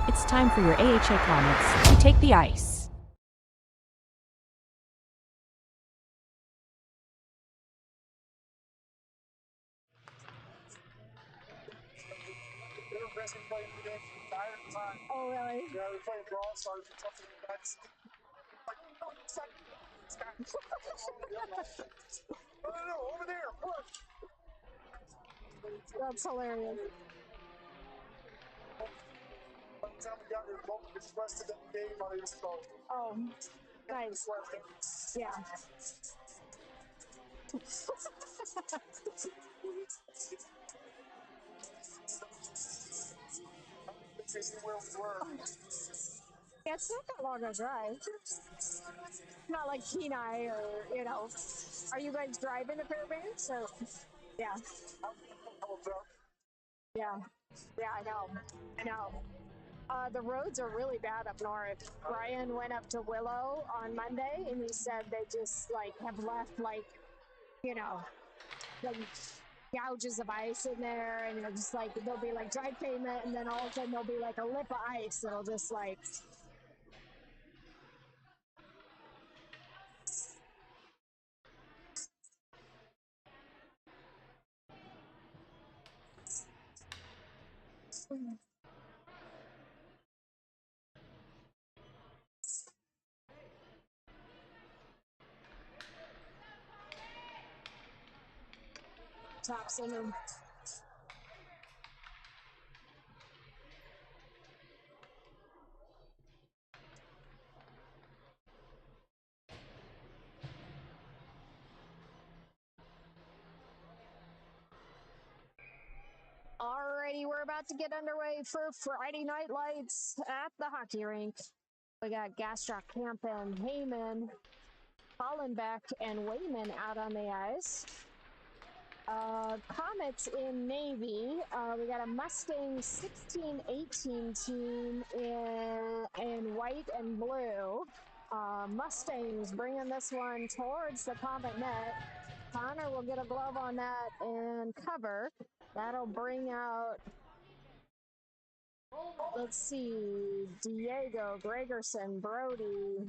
It's time for your AHA Comets to take the ice. Oh, really? Yeah, we played Brawl Stars or something like that. No, over there, push! That's hilarious. By the time we got there, both was rested in the game on his phone. Oh, nice. Yeah. Where we were. Yeah, it's not that long a drive. Not like Kenai or, you know. Are you guys driving to Fairbanks? Or? Yeah. Yeah. Yeah, I know. I know. The roads are really bad up north. Brian went up to Willow on Monday, and he said they just, like, have left, like, you know, like gouges of ice in there, and you're just like, there'll be like dry pavement, and then all of a sudden there'll be like a lip of ice that'll just like. Tops in them. Alrighty, we're about to get underway for Friday Night Lights at the hockey rink. We got Gastrock, Campen, Heyman, Hollenbeck, and Wayman out on the ice. Comets in Navy. We got a Mustangs 16-18 team in white and blue. Mustangs bringing this one towards the Comet net. Connor will get a glove on that and cover. That'll bring out, let's see, Diego, Gregerson, Brody,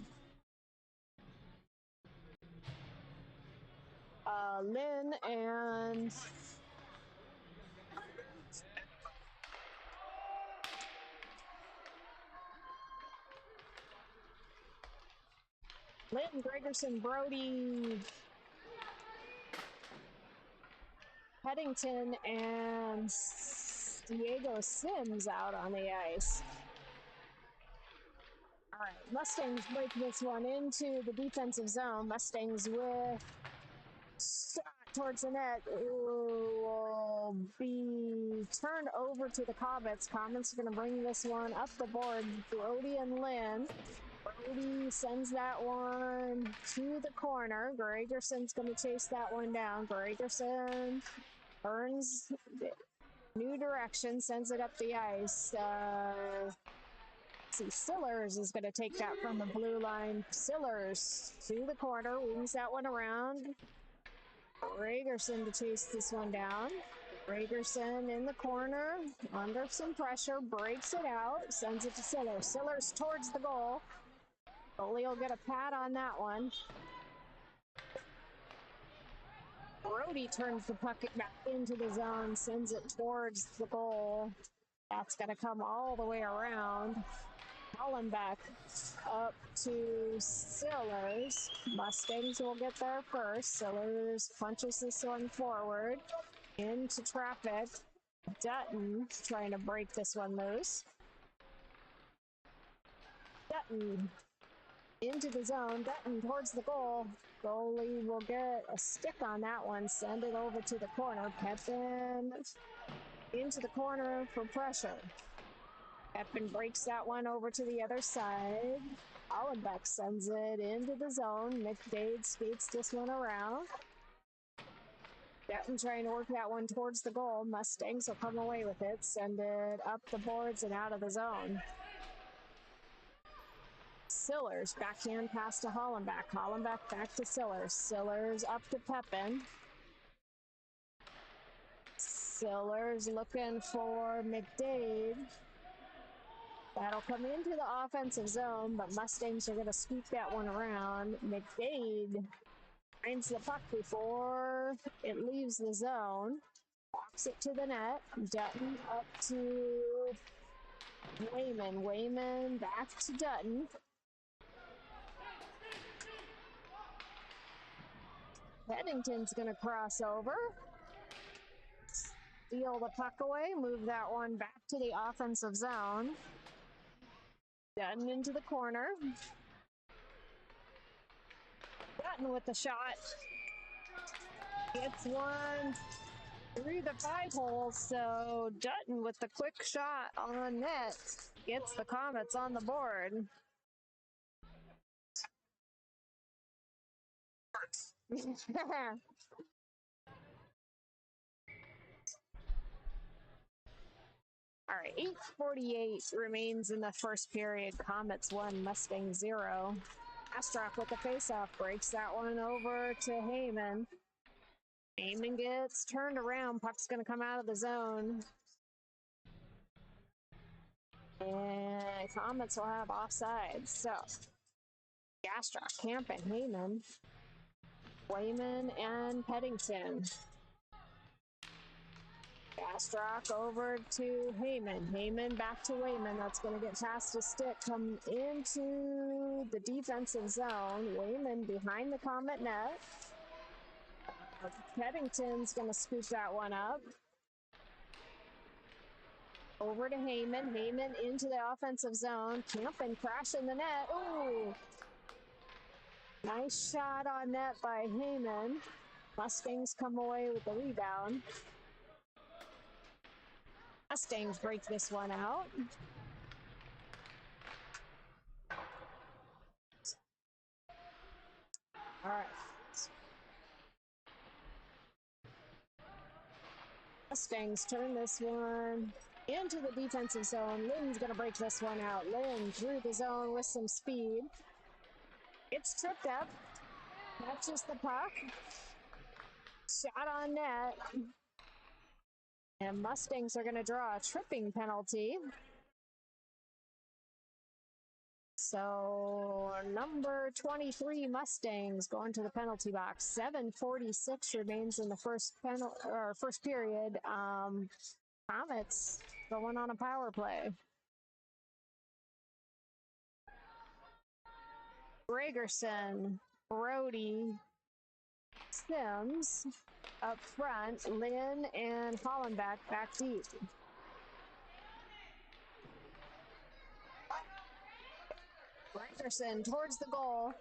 Lynn, and Lynn, Gregerson, Brody, Headington, and Diego Sims out on the ice. All right, Mustangs break this one into the defensive zone. Mustangs with shot towards the net will be turned over to the Comets. Comets are going to bring this one up the board. Brody and Lynn. Brody sends that one to the corner. Gregerson's going to chase that one down. Gregerson turns new direction, sends it up the ice. See, Sillers is going to take that from the blue line. Sillers to the corner, wings that one around. Gregerson to chase this one down. Gregerson in the corner, under some pressure, breaks it out, sends it to Sillers. Sillers towards the goal. Goalie will get a pat on that one. Brody turns the puck back into the zone, sends it towards the goal. That's going to come all the way around. Hollenbeck up to Sillers. Mustangs will get there first. Sillers punches this one forward into traffic. Dutton trying to break this one loose. Dutton into the zone. Dutton towards the goal. Goalie will get a stick on that one. Send it over to the corner. Pepin into the corner for pressure. Pepin breaks that one over to the other side. Hollenbeck sends it into the zone. McDade skates this one around. Dutton trying to work that one towards the goal. Mustangs will come away with it. Send it up the boards and out of the zone. Sillers, backhand pass to Hollenbeck. Hollenbeck back to Sillers. Sillers up to Pepin. Sillers looking for McDade. That'll come into the offensive zone, but Mustangs are going to scoop that one around. McDade finds the puck before it leaves the zone. Walks it to the net. Dutton up to Wayman. Wayman back to Dutton. Pennington's going to cross over. Steal the puck away. Move that one back to the offensive zone. Dutton into the corner. Dutton with the shot. Gets one through the 5 hole, so Dutton with the quick shot on net gets the Comets on the board. All right, 8:48 remains in the first period. Comets 1, Mustangs 0. Astrock with the faceoff breaks that one over to Heyman. Heyman gets turned around. Puck's going to come out of the zone. And Comets will have offsides. So, Astrock, Campen, Heyman, Wayman, and Pennington. Gastrock over to Heyman. Heyman back to Wayman. That's going to get past his stick. Come into the defensive zone. Wayman behind the Comet net. Pennington's going to scoop that one up. Over to Heyman. Heyman into the offensive zone. Campen crashing the net. Ooh! Nice shot on net by Heyman. Mustangs come away with the rebound. Mustangs break this one out. All right. Mustangs turn this one into the defensive zone. Lynn's going to break this one out. Lynn through the zone with some speed. It's tripped up. Catches the puck. Shot on net. And Mustangs are going to draw a tripping penalty. So number 23 Mustangs going to the penalty box. 7:46 remains in the first period. Comets going on a power play. Gregerson, Brody, Sims up front. Lynn and Hollenbach back deep. Gregerson towards the goal.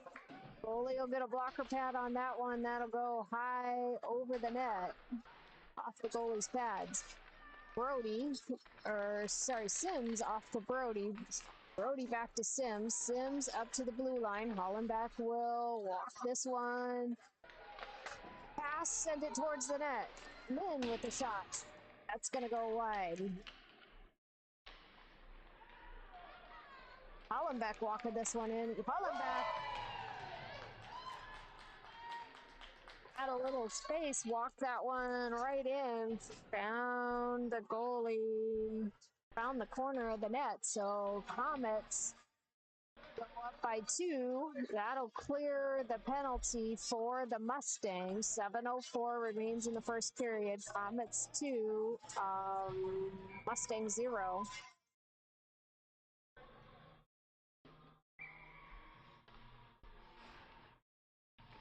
Goalie will get a blocker pad on that one. That'll go high over the net. Off the goalie's pads. Sims off to Brody. Brody back to Sims. Sims up to the blue line. Hollenbach will walk this one. Pass, send it towards the net. Lynn with the shot. That's going to go wide. Hollenbach walking this one in. Hollenbach had a little space, walked that one right in. Found the goalie. Found the corner of the net. So Comets go up by 2. That'll clear the penalty for the Mustangs. 7:04 remains in the first period. Comets 2, Mustangs 0.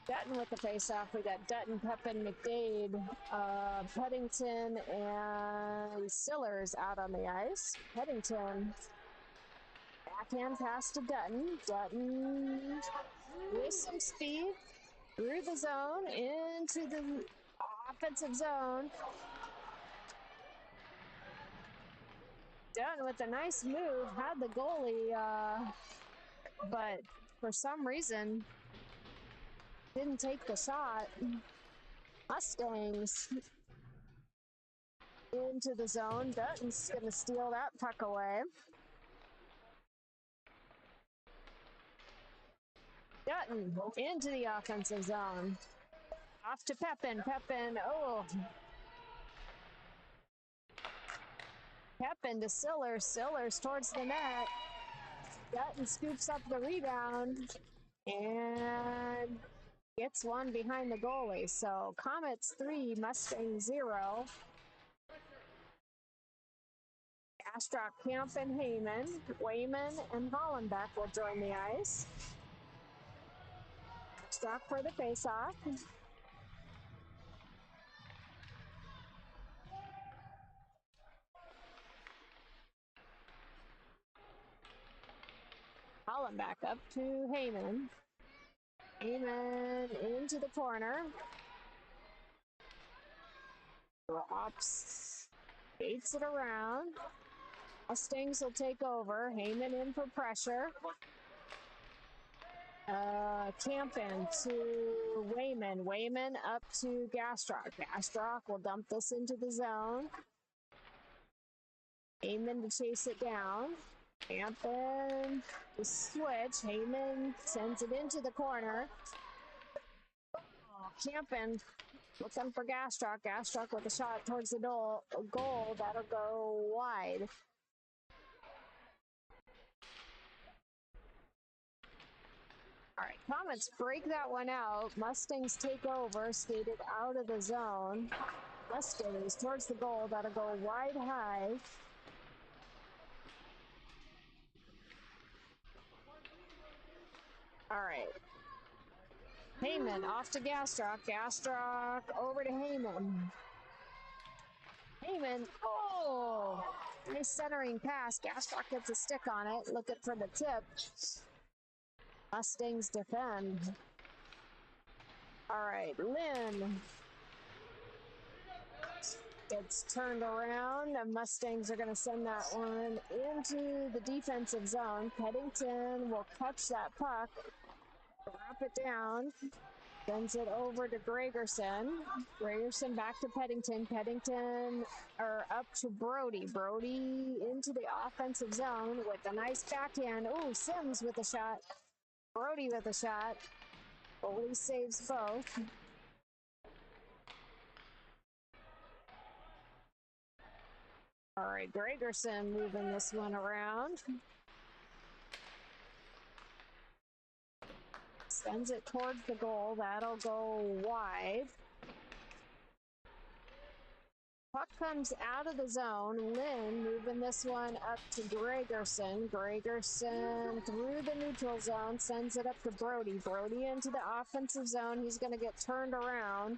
Dutton with the faceoff. We got Dutton, Pepin, McDade, Pennington, and Sillers out on the ice. Pennington backhand pass to Dutton. Dutton with some speed through the zone into the offensive zone. Dutton with a nice move. Had the goalie, but for some reason didn't take the shot. Mustangs into the zone. Dutton's going to steal that puck away. Dutton into the offensive zone. Off to Pepin. Pepin, oh. Pep into Sillers. Sillers towards the net. Dutton scoops up the rebound and gets one behind the goalie. So Comets 3, Mustangs 0. Astrock, Camp, and Heyman. Wayman and Hollenbeck will join the ice. Astrock for the faceoff. Hollenbeck up to Heyman. Heyman into the corner. Drops. Gates it around. Mustangs will take over. Heyman in for pressure. Campen to Wayman. Wayman up to Gastrock. Gastrock will dump this into the zone. Heyman to chase it down. Campen to switch. Heyman sends it into the corner. Campen looking for Gastrock. Gastrock with a shot towards the goal. That'll go wide. All right, Comets break that one out. Mustangs take over, skated out of the zone. Mustangs towards the goal. That'll go wide high. All right. Heyman off to Gastrock. Gastrock over to Heyman. Heyman, oh, nice centering pass. Gastrock gets a stick on it, looking for the tip. Mustangs defend. All right, Lynn gets turned around. The Mustangs are going to send that one into the defensive zone. Peddington will catch that puck, drop it down, sends it over to Gregerson. Gregerson back to Peddington. Peddington up to Brody. Brody into the offensive zone with a nice backhand. Ooh, Sims with a shot. Brody with a shot. Goalie saves both. All right, Gregerson moving this one around. Sends it towards the goal. That'll go wide. Puck comes out of the zone. Lynn moving this one up to Gregerson. Gregerson through the neutral zone. Sends it up to Brody. Brody into the offensive zone. He's going to get turned around.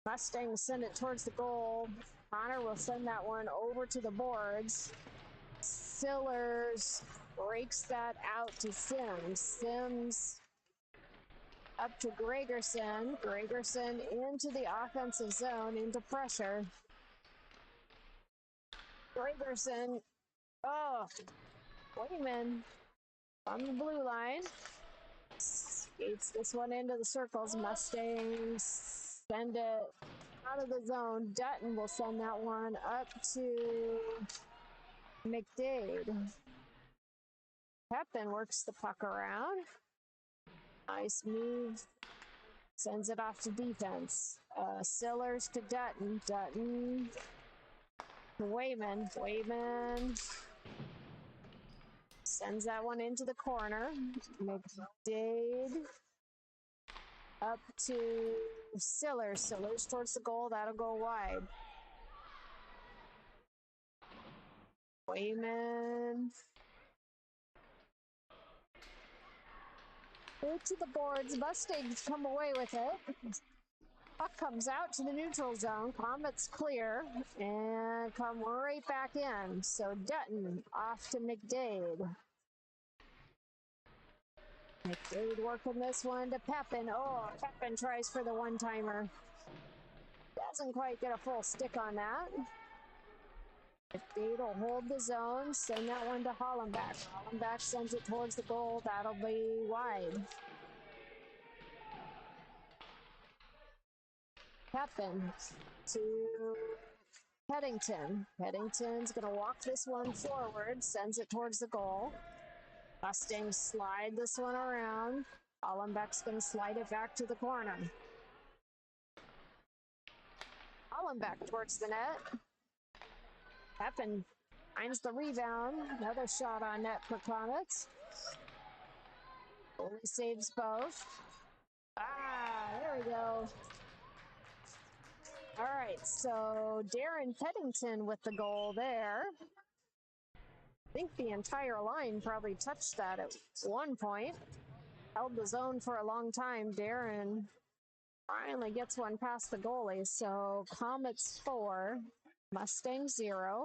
Mustangs send it towards the goal. Connor will send that one over to the boards. Sillers breaks that out to Sims. Sims up to Gregerson. Gregerson into the offensive zone, into pressure. Gregerson, oh, Wayman on the blue line. Skates this one into the circles. Mustangs send it out of the zone. Dutton will send that one up to McDade. Pepin works the puck around. Nice move. Sends it off to defense. Sillers to Dutton. Dutton to Wayman. Wayman sends that one into the corner. McDade up to Sillers. Sillers towards the goal. That'll go wide. Wayman. Go to the boards. Mustangs come away with it. Puck comes out to the neutral zone. Comets clear and come right back in. So Dutton off to McDade. McDade working this one to Pepin. Oh, Pepin tries for the one-timer. Doesn't quite get a full stick on that. McDade will hold the zone, send that one to Hollenbeck. Hollenbeck sends it towards the goal. That'll be wide. Pepin to Peddington. Peddington's going to walk this one forward, sends it towards the goal. Mustangs slide this one around. Hollenbeck's going to slide it back to the corner. Hollenbeck towards the net. Pepin finds the rebound. Another shot on net for Comets. Only saves both. Ah, there we go. All right, so Darren Peddington with the goal there. I think the entire line probably touched that at one point. Held the zone for a long time. Darren finally gets one past the goalie. So Comets 4, Mustangs 0.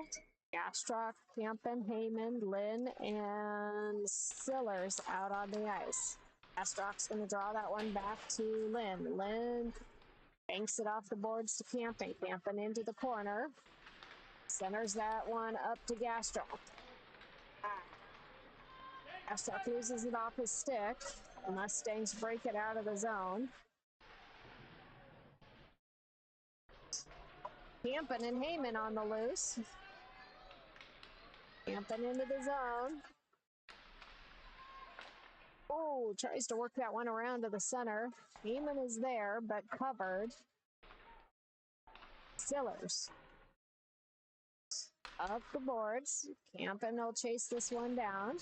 Gastrock, Campen, Heyman, Lynn, and Sillers out on the ice. Gastrock's going to draw that one back to Lynn. Lynn banks it off the boards to Campen. Campen into the corner. Centers that one up to Gastrock. Gastrock loses it off his stick. The Mustangs break it out of the zone. Campen and Heyman on the loose. Campen into the zone. Oh, tries to work that one around to the center. Heyman is there, but covered. Sillers. Up the boards. Campen will chase this one down.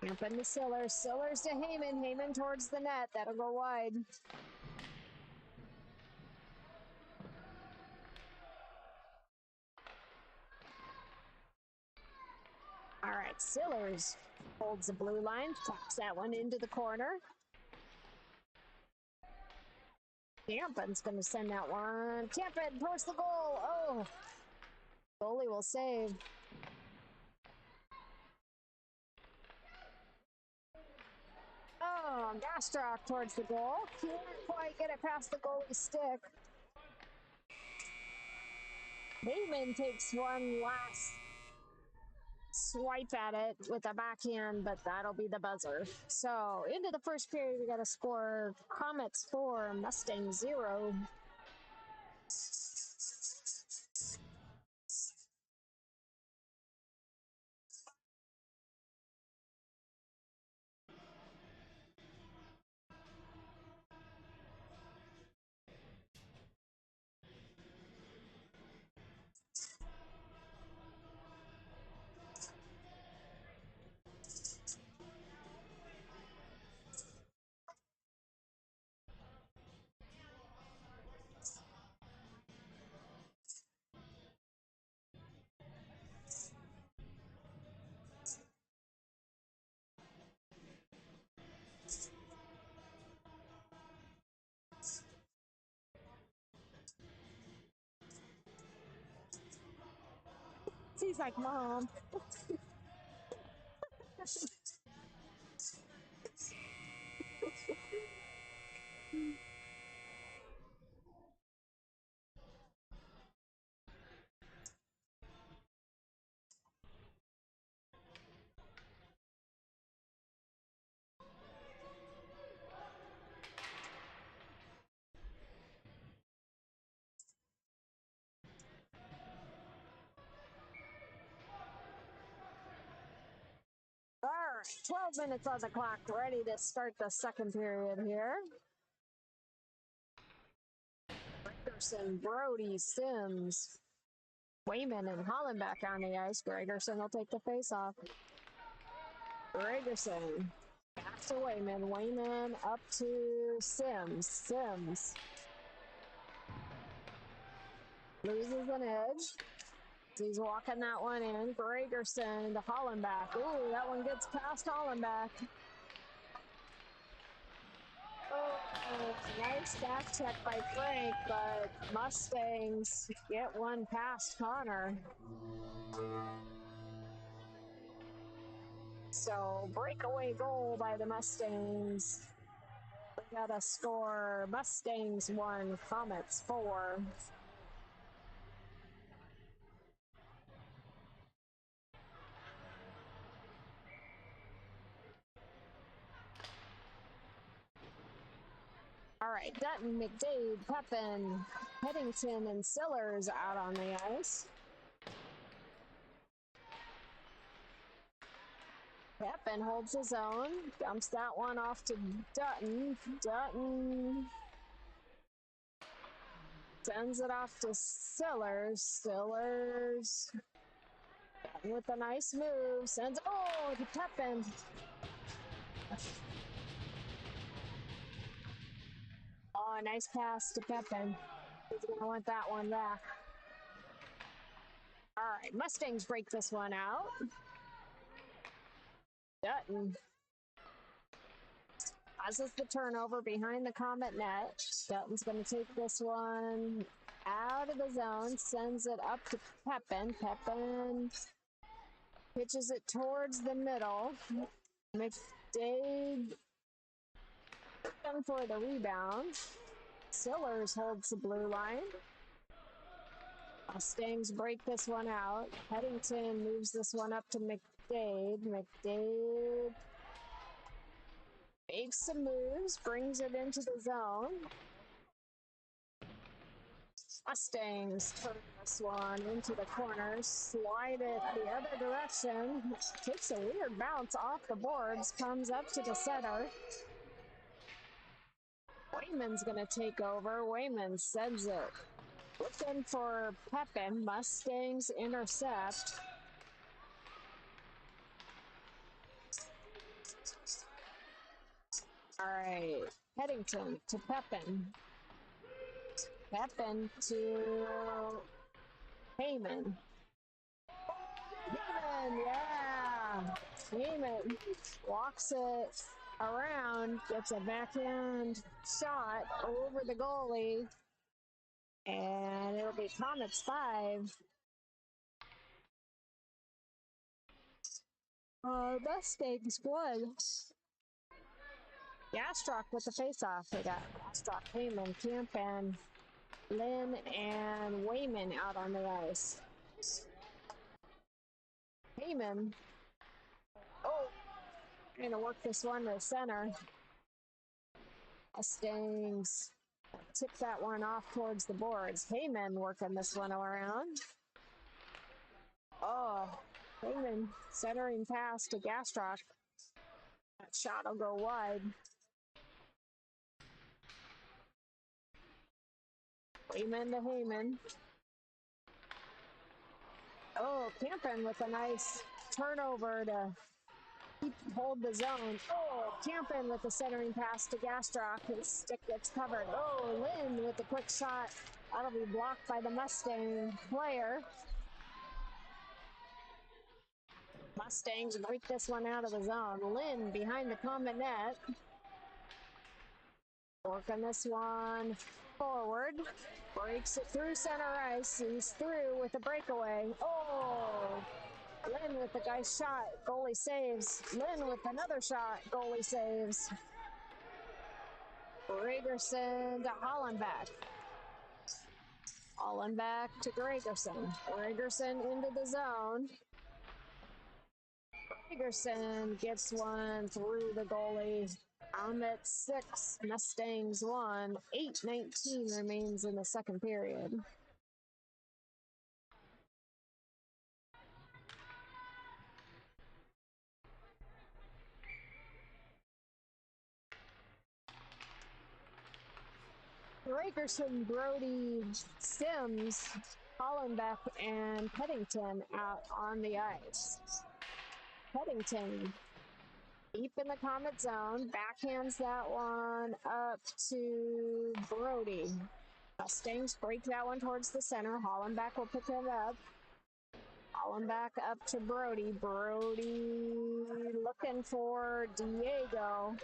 Campen to Sillers. Sillers to Heyman. Heyman towards the net. That'll go wide. All right, Sillers holds the blue line, taps that one into the corner. Campen's going to send that one. Campen towards the goal. Oh, goalie will save. Oh, Gastrock towards the goal. Can't quite get it past the goalie's stick. Heyman takes one last swipe at it with a backhand, but that'll be the buzzer. So into the first period, we got a score: Comets 4, Mustangs 0. He's like, Mom. All right, 12 minutes on the clock, ready to start the second period here. Gregerson, Brody, Sims, Wayman, and Hollenbeck on the ice. Gregerson will take the face-off. Gregerson back to Wayman. Wayman up to Sims. Sims loses an edge. He's walking that one in. Gregerson to Hollenbeck. Ooh, that one gets past Hollenbeck. Oh, nice back check by Frank, but Mustangs get one past Connor. So, breakaway goal by the Mustangs. We got a score: Mustangs 1, Comets 4. All right, Dutton, McDade, Pepin, Peddington, and Sillers out on the ice. Pepin holds his own, dumps that one off to Dutton. Dutton Sends it off to Sillers. Sillers with a nice move. Sends, oh, to Pepin. Oh, a nice pass to Pepin. He's going to want that one back. All right, Mustangs break this one out. Dutton causes the turnover behind the Comet net. Dutton's going to take this one out of the zone, sends it up to Pepin. Pepin pitches it towards the middle. McDade for the rebound. Sillers holds the blue line. Mustangs break this one out. Headington moves this one up to McDade. McDade makes some moves, brings it into the zone. Mustangs turn this one into the corner, slide it the other direction. Takes a weird bounce off the boards, comes up to the center. Wayman's going to take over. Wayman sends it. Looking for Pepin. Mustangs intercept. All right. Headington to Pepin. Pepin to Heyman. Heyman, yeah. Heyman walks it around, gets a backhand shot over the goalie, and it'll be Comets 5. Mustangs 1. Gastrock with the face-off. We got Gastrock, Heyman, Campan, Lynn, and Wayman out on the ice. Heyman. Oh, going to work this one to center. Mustangs tip that one off towards the boards. Heyman working this one around. Oh, Heyman centering pass to Gastrock. That shot will go wide. Wayman to Heyman. Oh, Campan with a nice turnover to hold the zone. Oh, Campan with the centering pass to Gastrock. His stick gets covered. Oh, Lynn with the quick shot. That'll be blocked by the Mustang player. Mustangs break this one out of the zone. Lynn behind the Comet net. Working this one forward. Breaks it through center ice. He's through with a breakaway. Oh! Lynn with the guy's shot. Goalie saves. Lynn with another shot. Goalie saves. Gregerson to Hollenbeck. Hollenbeck to Gregerson. Gregerson into the zone. Gregerson gets one through the goalie. Comet 6, Mustangs 1. 8:19 remains in the second period. Gregerson, Brody, Sims, Hollenbeck, and Peddington out on the ice. Peddington deep in the Comet zone, backhands that one up to Brody. Mustangs break that one towards the center. Hollenbeck will pick it up. Hollenbeck up to Brody. Brody looking for Diego.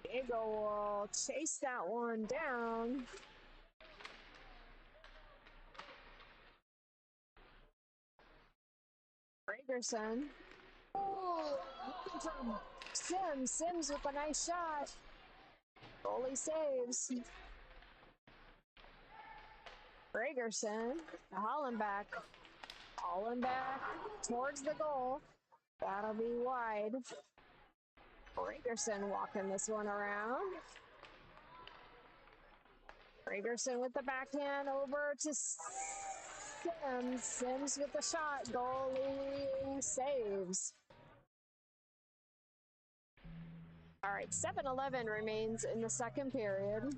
Diego will chase that one down. Gregerson. Oh, looking for Sims. Sims with a nice shot. Goalie saves. Gregerson. Hollenbeck. Hollenbeck towards the goal. That'll be wide. Gregerson walking this one around. Gregerson with the backhand over to Sims. Sims with the shot. Goalie saves. All right, 7:11 remains in the second period.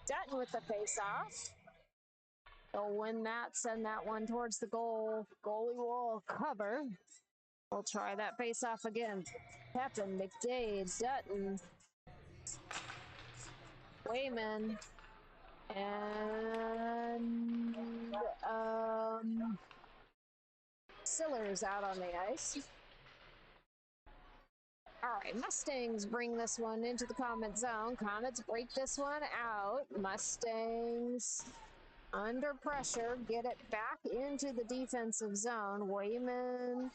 Dutton with the face-off. They'll win that, send that one towards the goal. Goalie will cover. We'll try that face-off again. Pepin, McDade, Dutton, Wayman, and Sillers out on the ice. All right, Mustangs bring this one into the Comet zone. Comets break this one out. Mustangs under pressure, get it back into the defensive zone. Wayman.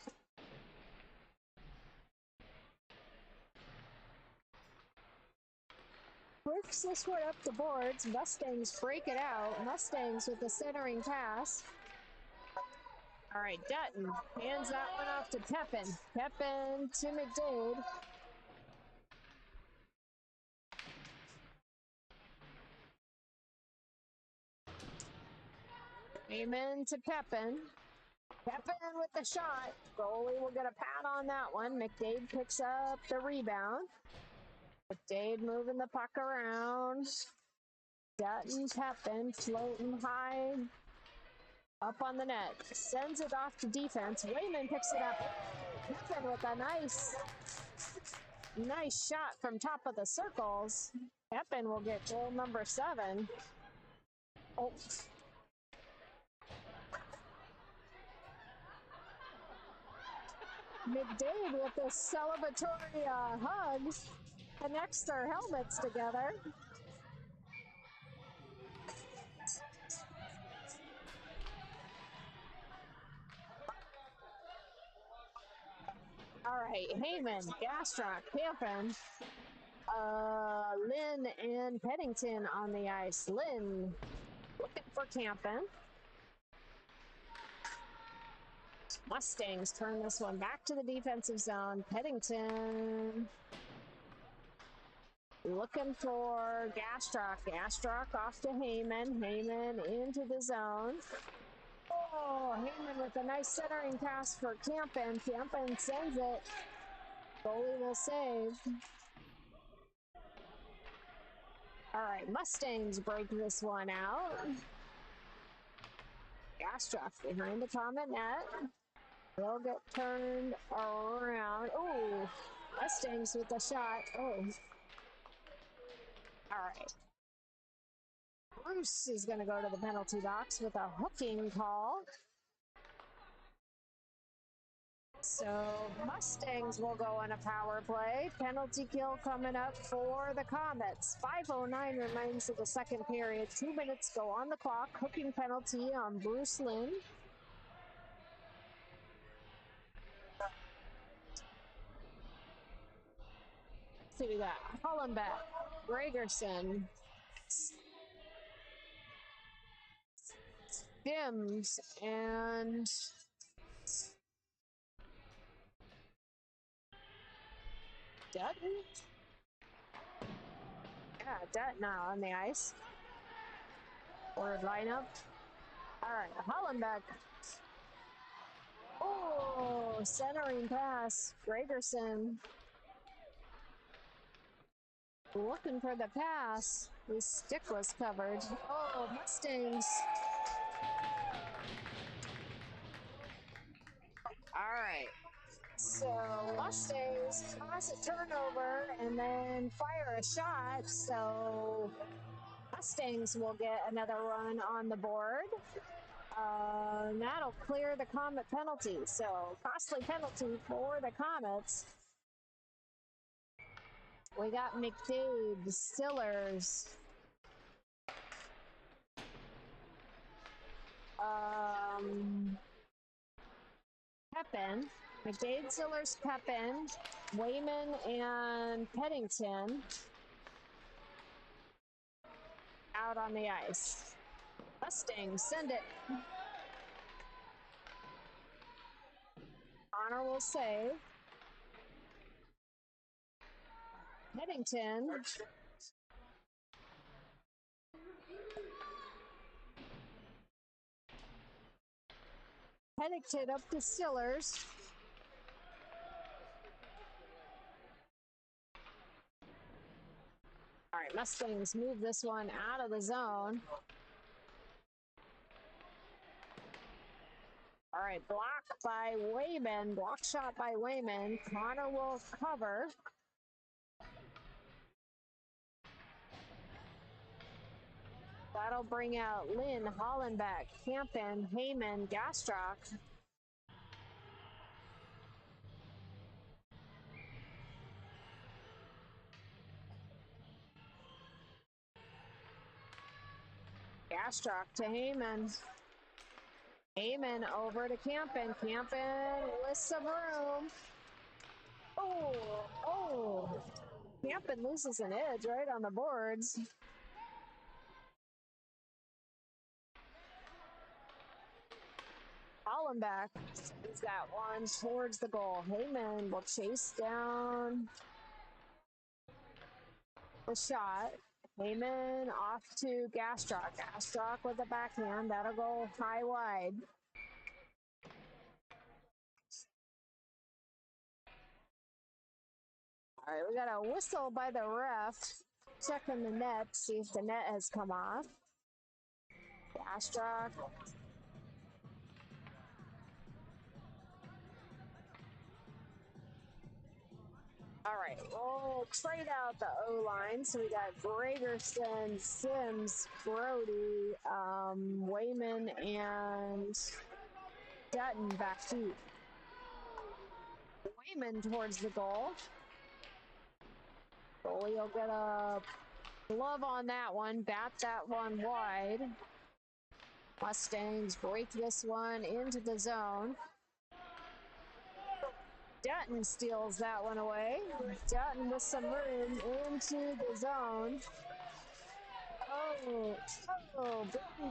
Works this one up the boards. Mustangs break it out. Mustangs with the centering pass. All right, Dutton hands that one off to Pepin. Pepin to McDade. Wayman to Pepin. Pepin with the shot. Goalie will get a pat on that one. McDade picks up the rebound. McDade moving the puck around. Dutton, Pepin floating high up on the net. Sends it off to defense. Wayman picks it up. Pepin with a nice shot from top of the circles. Pepin will get goal number 7. Oh. McDade with a celebratory hug connects their helmets together. All right, Heyman, Gastrock, Campin, Lynn and Pennington on the ice. Lynn looking for Campin. Mustangs turn this one back to the defensive zone. Pennington looking for Gastrock. Gastrock off to Heyman. Heyman into the zone. Oh, Heyman with a nice centering pass for Campin. Campin sends it. Goalie will save. All right, Mustangs break this one out. Gastrock behind the Comet net. They'll get turned around. Oh, Mustangs with the shot. Oh. All right. Bruce is going to go to the penalty box with a hooking call. So Mustangs will go on a power play. Penalty kill coming up for the Comets. 5:09 remains of the second period. 2 minutes go on the clock. Hooking penalty on Bruce Lynn. So we got Hollenbeck, Gregerson, Dims, and Dutton? Yeah, Dutton now on the ice. Forward lineup. All right, Hollenbeck. Oh, centering pass. Gregerson looking for the pass. His stick was covered. Oh, Mustangs. All right. So Mustangs cause a turnover and then fire a shot. So Mustangs will get another run on the board. That'll clear the Comet penalty. So costly penalty for the Comets. We got McDade, Stillers, Pepin, McDade, Stillers, Pepin, Wayman, and Pennington out on the ice. Mustangs, send it. Honor will save. Pennington. Pennington up to Stillers. All right, Mustangs move this one out of the zone. All right, block by Wayman. Block shot by Wayman. Connor will cover. That'll bring out Lynn, Hollenbeck, Campen, Heyman, Gastrock. Gastrock to Heyman. Heyman over to Campen. Campen with some room. Oh. Campen loses an edge right on the boards. Hollenbeck is that one towards the goal. Heyman will chase down the shot. Heyman off to Gastrock. Gastrock with the backhand. That'll go high wide. All right, we got a whistle by the ref. Checking the net, see if the net has come off. Gastrock. All right, we'll trade out the O-line. So we got Gregerson, Sims, Brody, Wayman, and Dutton back deep. Wayman towards the goal. Goalie will get a glove on that one, bat that one wide. Mustangs break this one into the zone. Dutton steals that one away. Dutton with some room into the zone. Brody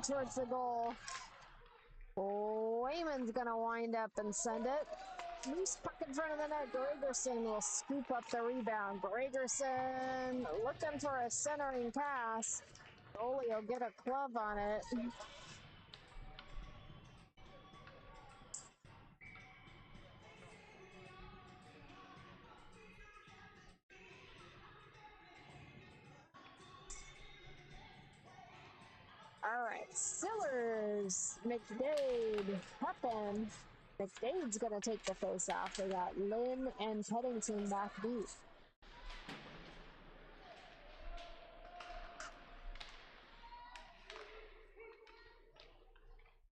towards the goal. Wayman's gonna wind up and send it. Loose puck in front of the net. Gregerson will scoop up the rebound. Gregerson looking for a centering pass. Goalie will get a glove on it. All right, Sillers, McDade, Pepin. McDade's going to take the face off. They got Lynn and Peddington back deep.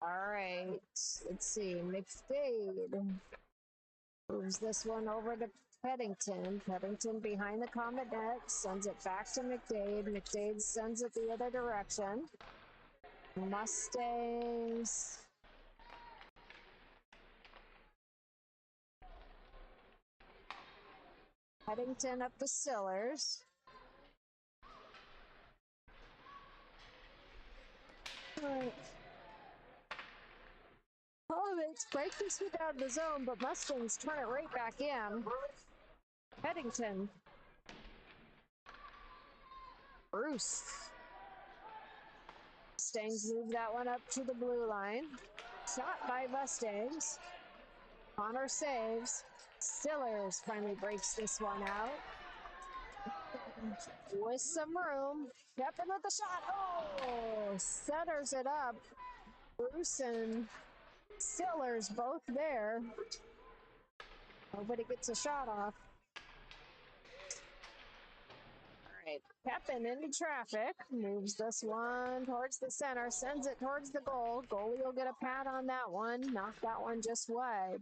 All right, let's see. McDade moves this one over to Peddington. Peddington behind the Comet net, sends it back to McDade. McDade sends it the other direction. Mustangs. Peddington up the Sillers. All right. Comets break this one out of the zone, but Mustangs turn it right back in. Peddington. Bruce. Mustangs move that one up to the blue line. Shot by Mustangs. Connor saves. Stillers finally breaks this one out. With some room. Pepin with the shot. Oh! Centers it up. Bruce and Stillers both there. Nobody gets a shot off. All right, Pepin into traffic. Moves this one towards the center. Sends it towards the goal. Goalie will get a pat on that one. Knock that one just wide.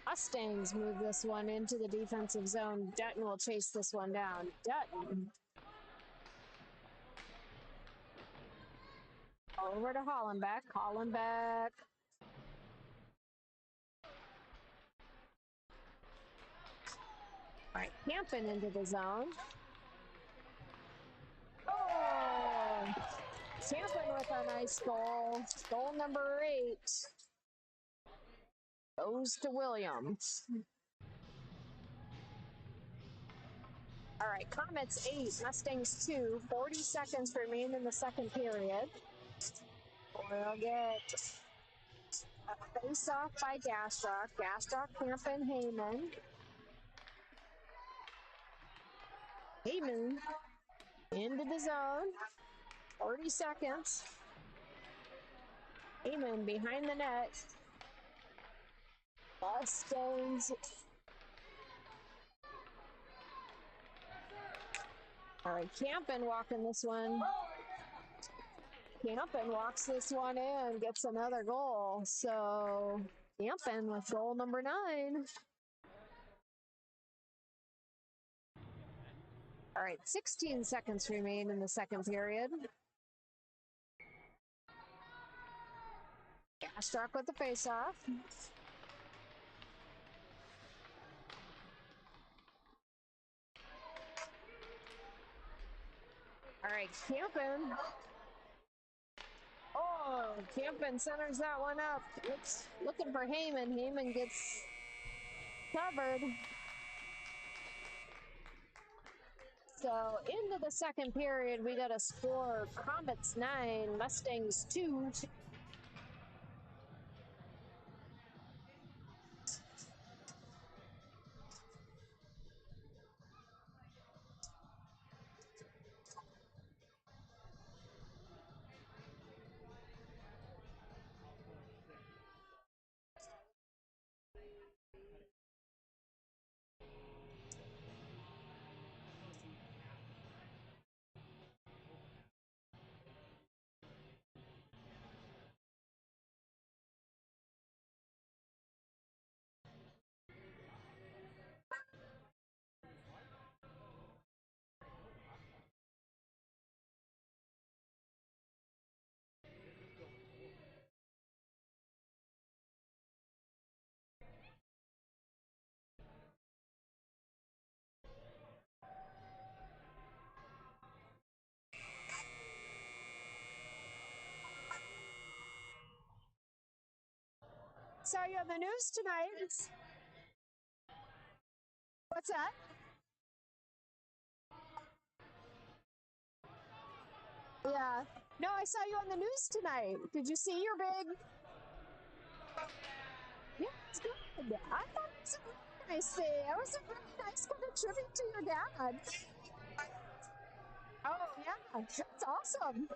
Mustangs move this one into the defensive zone. Dutton will chase this one down. Dutton. Over to Hollenbeck. Hollenbeck. All right, Campen into the zone. Oh! Campen with a nice goal. Goal number 8. Goes to Williams. All right, Comets 8, Mustangs 2. 40 seconds remain in the second period. We'll get a face off by Gastrock. Gastrock camping Heyman. Heyman into the zone. 40 seconds. Heyman behind the net. Mustangs. All right, Campen walking this one. Campen walks this one in, gets another goal. So Campen with goal number 9. All right, 16 seconds remain in the second period. Gastrock with the face-off. All right, Campen. Oh, Campen centers that one up. Looking for Heyman. Heyman gets covered. So into the second period, we got a score: Comets 9, Mustangs 2. Saw you on the news tonight. What's that? Yeah. No, I saw you on the news tonight. Did you see your big? Yeah, it's good. I thought it was a really nice thing. It was a really nice kind of tribute to your dad. Oh, yeah. That's awesome.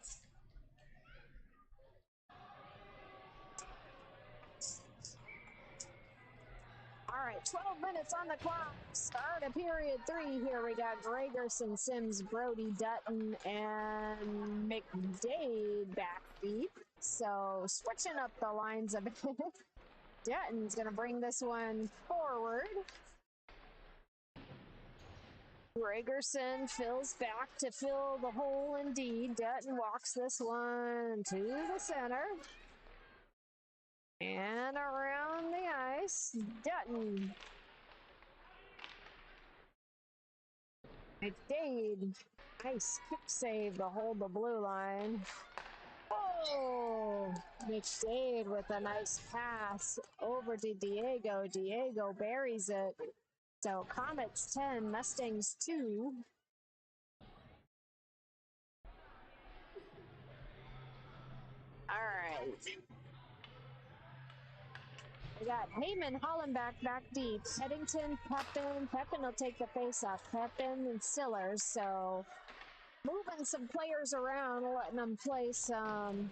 All right, 12 minutes on the clock. Start of period 3 here. We got Gregerson, Sims, Brody, Dutton, and McDade back deep. So switching up the lines a bit. Dutton's going to bring this one forward. Gregerson fills back to fill the hole indeed. Dutton walks this one to the center. And around the ice, Dutton. McDade. Nice kick save to hold the blue line. Oh, McDade with a nice pass over to Diego. Diego buries it. So Comets 10, Mustangs 2. All right. We got Heyman, Hollenbach back deep. Headington, Pepin. Pepin will take the face-off. Pepin and Sillers. So moving some players around, letting them play some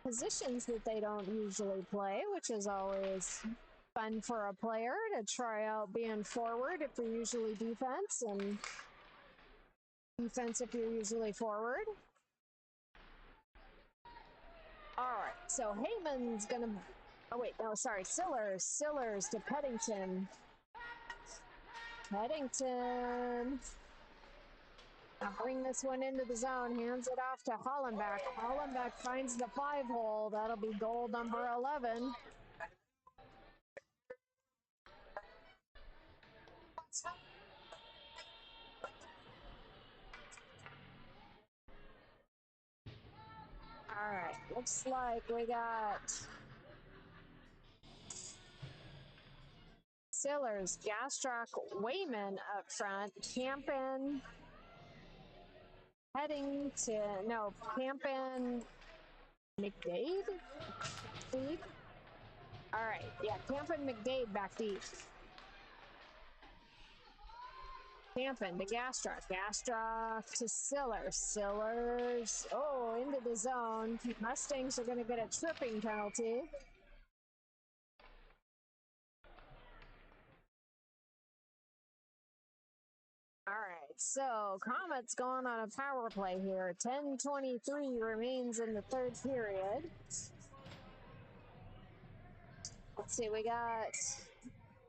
positions that they don't usually play, which is always fun for a player to try out being forward if you're usually defense, and defense if you're usually forward. All right, so Heyman's gonna. Oh wait, no, sorry, Sillers to Peddington. Peddington. I'll bring this one into the zone, hands it off to Hollenbach. Hollenbach finds the 5-hole. That'll be goal number 11. All right, looks like we got Sillers, Gastrock, Wayman up front, Campen, Campen, McDade? Deep? All right, yeah, Campin McDade back deep. Campin to Gastrock. Gastrock to Sillers. Sillers, oh, into the zone. Mustangs are going to get a tripping penalty. All right, so Comets going on a power play here. 10:23 remains in the third period. Let's see, we got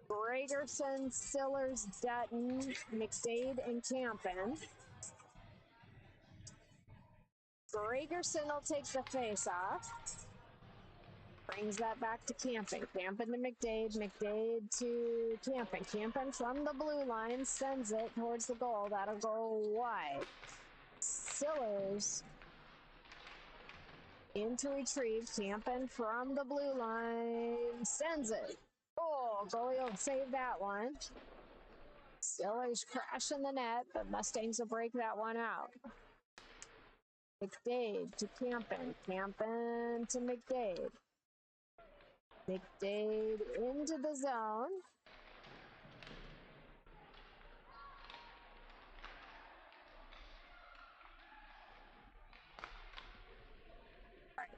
Gregerson, Sillers, Dutton, McDade, and Campin. Gregerson will take the face off. Brings that back to Campin. Campin to McDade. McDade to Campin. Campin from the blue line sends it towards the goal. That'll go wide. Sillers into retrieve. Campin from the blue line sends it. Oh, goalie will save that one. Sillers crashing the net, but Mustangs will break that one out. McDade to Campin. Campin to McDade. McDade into the zone.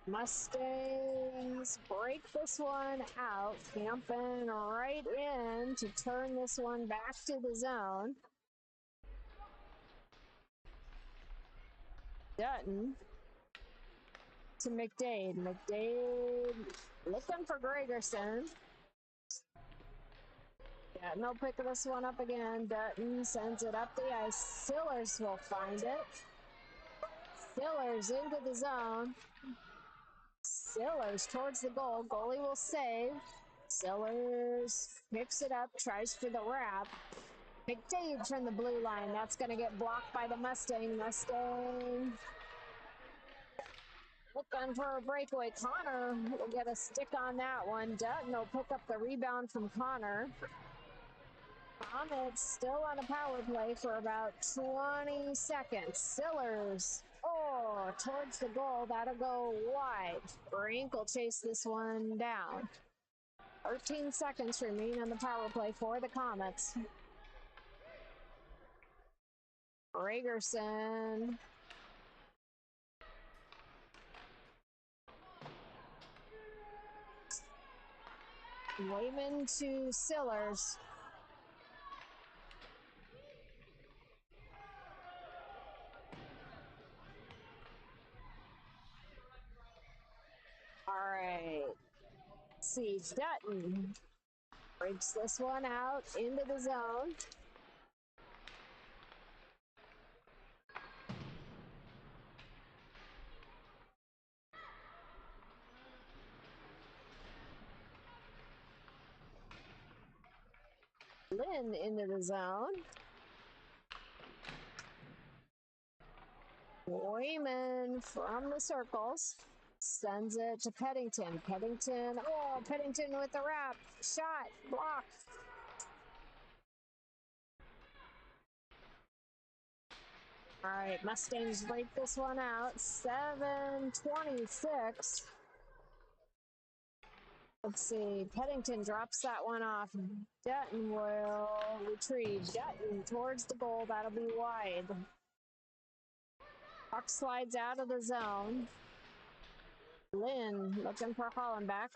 Mustangs break this one out. Campin right in to turn this one back to the zone. Dutton to McDade. McDade looking for Gregerson. Yeah, no pick this one up again. Dutton sends it up the ice. Sillers will find it. Sillers into the zone. Sillers towards the goal. Goalie will save. Sillers picks it up, tries for the wrap. McDade from the blue line. That's going to get blocked by the Mustang. Mustang looking for a breakaway. Connor will get a stick on that one. Dutton will pick up the rebound from Connor. Comets still on a power play for about 20 seconds. Sillers, oh, towards the goal. That'll go wide. Brink will chase this one down. 13 seconds remain on the power play for the Comets. Gregerson. Wayman to Sillers. All right. Let's see, Dutton breaks this one out into the zone. Lynn into the zone. Wayman from the circles sends it to Peddington. Peddington, oh, Peddington with the wrap. Shot, blocked. All right, Mustangs break this one out. 7:26. Let's see, Peddington drops that one off. Dutton will retrieve. Dutton towards the goal. That'll be wide. Puck slides out of the zone. Lynn looking for Hollenbach.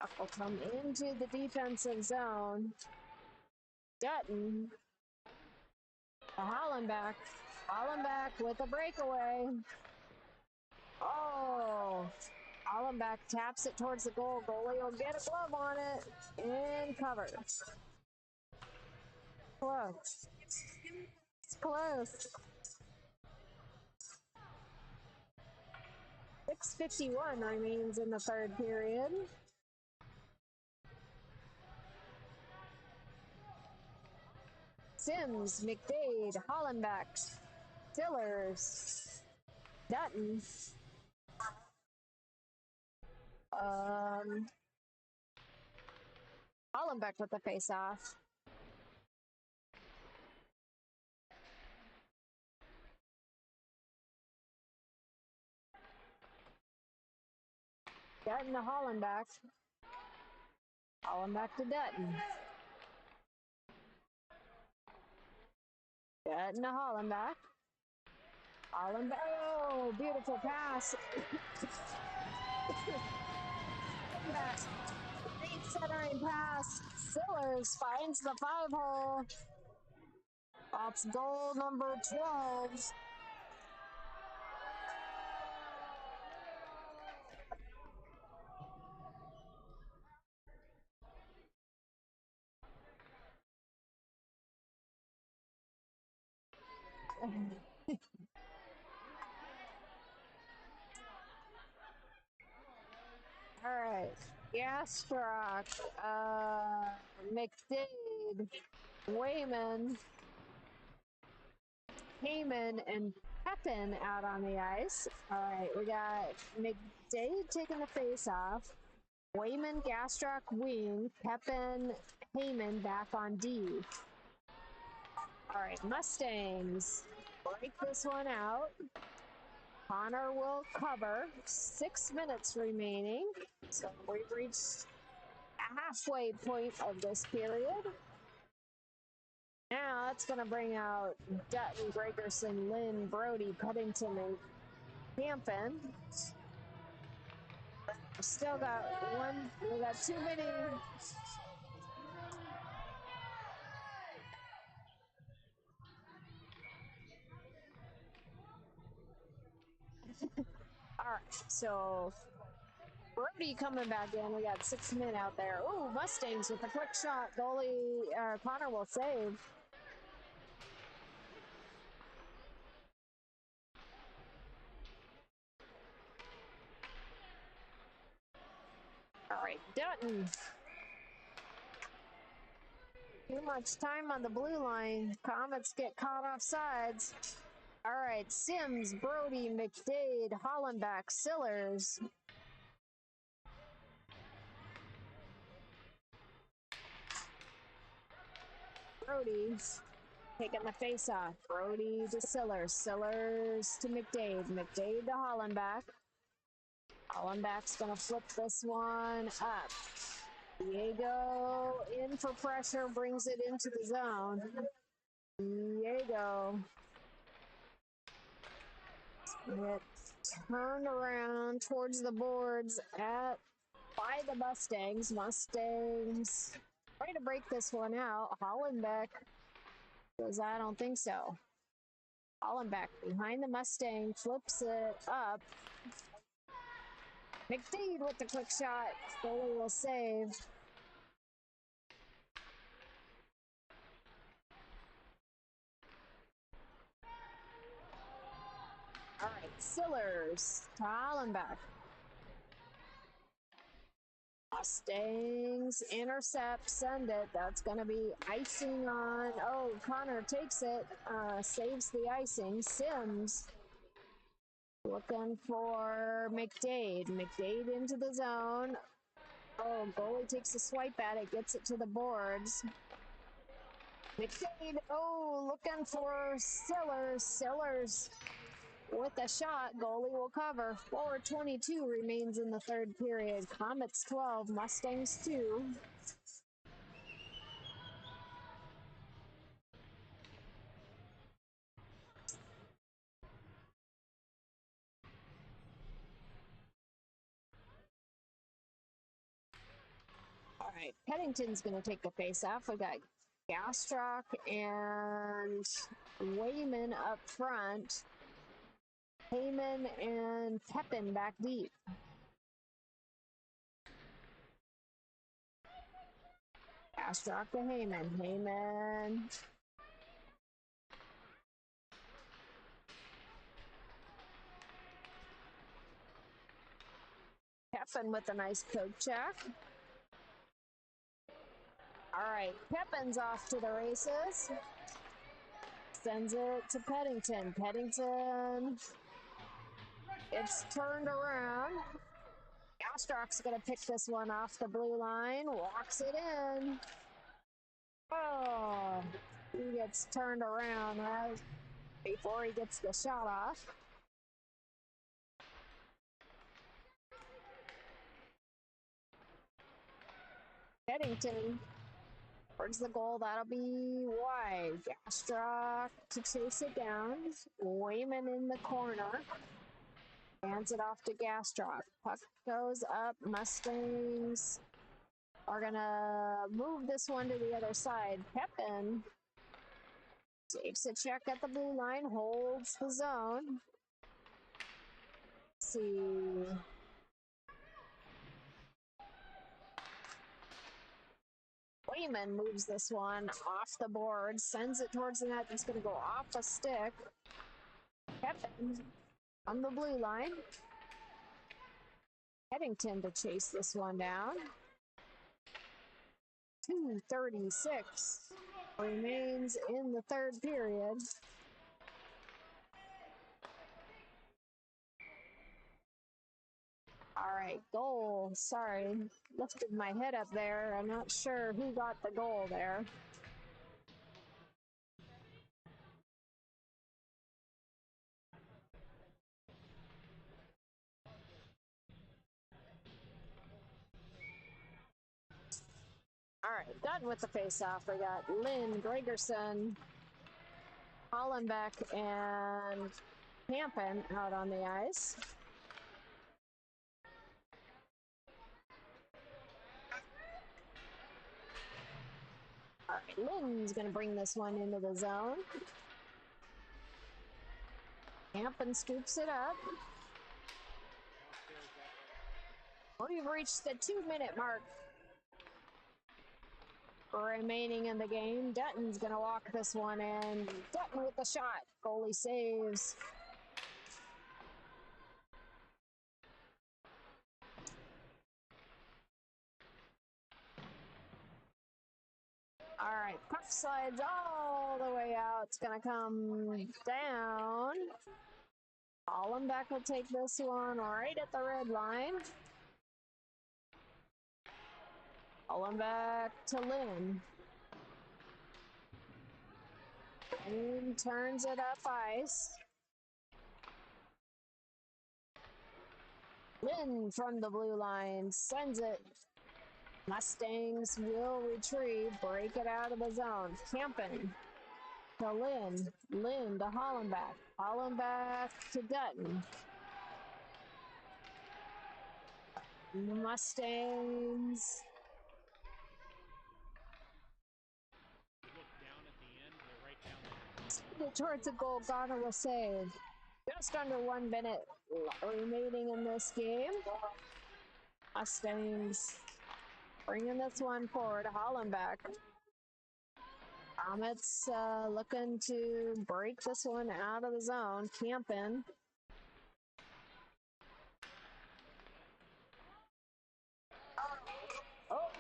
Puck will come into the defensive zone. Dutton. Hollenbach. Hollenbach with a breakaway. Oh, Hollenbach taps it towards the goal. Goalie will get a glove on it and cover. Close. It's close. 6:51 remains in the third period. Sims, McDade, Hollenbach, Sillers, Dutton. Hollenbach with the face-off. Dutton to Hollenbach. Hollenbach to Dutton. Dutton to Hollenbach. Hollenbach. Oh, beautiful pass. Back. Great centering pass. Sillers finds the 5-hole. That's goal number 12. All right. Gastrock, McDade, Wayman, Heyman, and Pepin out on the ice. All right, we got McDade taking the face off. Wayman, Gastrock, wing. Pepin, Heyman back on D. All right, Mustangs break this one out. Connor will cover. 6 minutes remaining. So we've reached a halfway point of this period. Now that's going to bring out Dutton, Gregerson, Lynn, Brody, Peddington, and Campen. Still got one. We got too many. All right, so Brody coming back in. We got 6 men out there. Ooh, Mustangs with a quick shot. Goalie Connor will save. All right, Dutton. Too much time on the blue line. Comets get caught off sides. All right, Sims, Brody, McDade, Hollenbach, Sillers. Brody taking the face off. Brody to Sillers. Sillers to McDade. McDade to Hollenbach. Hollenbach's going to flip this one up. Diego in for pressure, brings it into the zone. Diego. It turned around towards the boards by the Mustangs. Mustangs trying to break this one out. Hollenbach says, I don't think so. Hollenbach behind the Mustang, flips it up. McDade with the quick shot. Foley will save. All right, Sillers to Hollenbach. Mustangs intercept, send it. That's going to be icing on. Oh, Connor takes it, saves the icing. Sims looking for McDade. McDade into the zone. Oh, goalie takes a swipe at it, gets it to the boards. McDade, oh, looking for Sillers. Sillers with a shot, goalie will cover. 4:22 remains in the third period. Comets 12, Mustangs 2. All right, Peddington's going to take the face off. We got Gastrock and Wayman up front. Heyman and Pepin back deep. Gastrock to Heyman. Heyman. Pepin with a nice poke check. All right, Pepin's off to the races. Sends it to Peddington. Peddington. It's turned around. Gastrock's going to pick this one off the blue line. Walks it in. Oh, he gets turned around right before he gets the shot off. Headington towards the goal. That'll be wide. Gastrock to chase it down. Wayman in the corner. Hands it off to Gastrock. Puck goes up. Mustangs are gonna move this one to the other side. Pepin takes a check at the blue line, holds the zone. Let's see. Wayman moves this one off the board, sends it towards the net. It's going to go off a stick. Pepin on the blue line. Headington to chase this one down. 2:36 remains in the third period. All right, goal. Sorry, lifted my head up there. I'm not sure who got the goal there. All right, done with the face-off. We got Lynn, Gregerson, Hollenbeck, and Campen out on the ice. All right, Lynn's going to bring this one into the zone. Campen scoops it up. We've reached the 2-minute mark remaining in the game. Dutton's going to walk this one in. Dutton with the shot. Goalie saves. All right, puck slides all the way out. It's going to come down. Hollenbeck will take this one right at the red line. Hollenbeck to Lynn. Lynn turns it up ice. Lynn from the blue line sends it. Mustangs will retrieve, break it out of the zone. Campen to Lynn. Lynn to Hollenbeck. Hollenbeck to Dutton. Mustangs. Send it towards the goal. Garner will save. Just under 1 minute remaining in this game. Mustangs bringing this one forward. Hollenbeck. Comets looking to break this one out of the zone. Campen. Oh!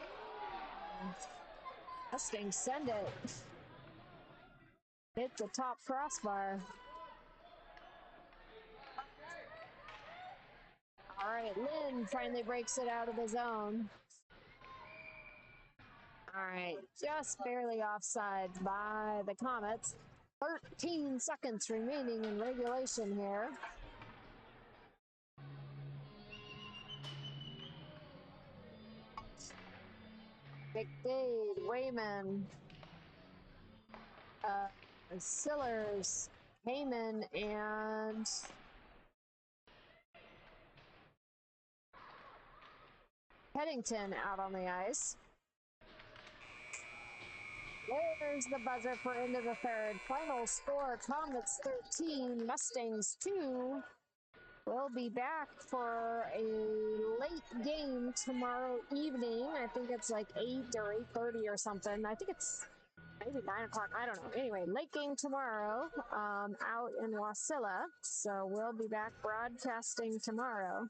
Mustangs send it. Hit the top crossbar. All right, Lynn finally breaks it out of the zone. All right, just barely offside by the Comets. 13 seconds remaining in regulation here. McDade, Wayman, Sillers, Heyman, and Headington out on the ice. There's the buzzer for end of the third. Final score, Comets 13, Mustangs 2. We'll be back for a late game tomorrow evening. I think it's like 8 or 8:30 or something. I think it's maybe 9 o'clock. I don't know. Anyway, late game tomorrow out in Wasilla. So we'll be back broadcasting tomorrow.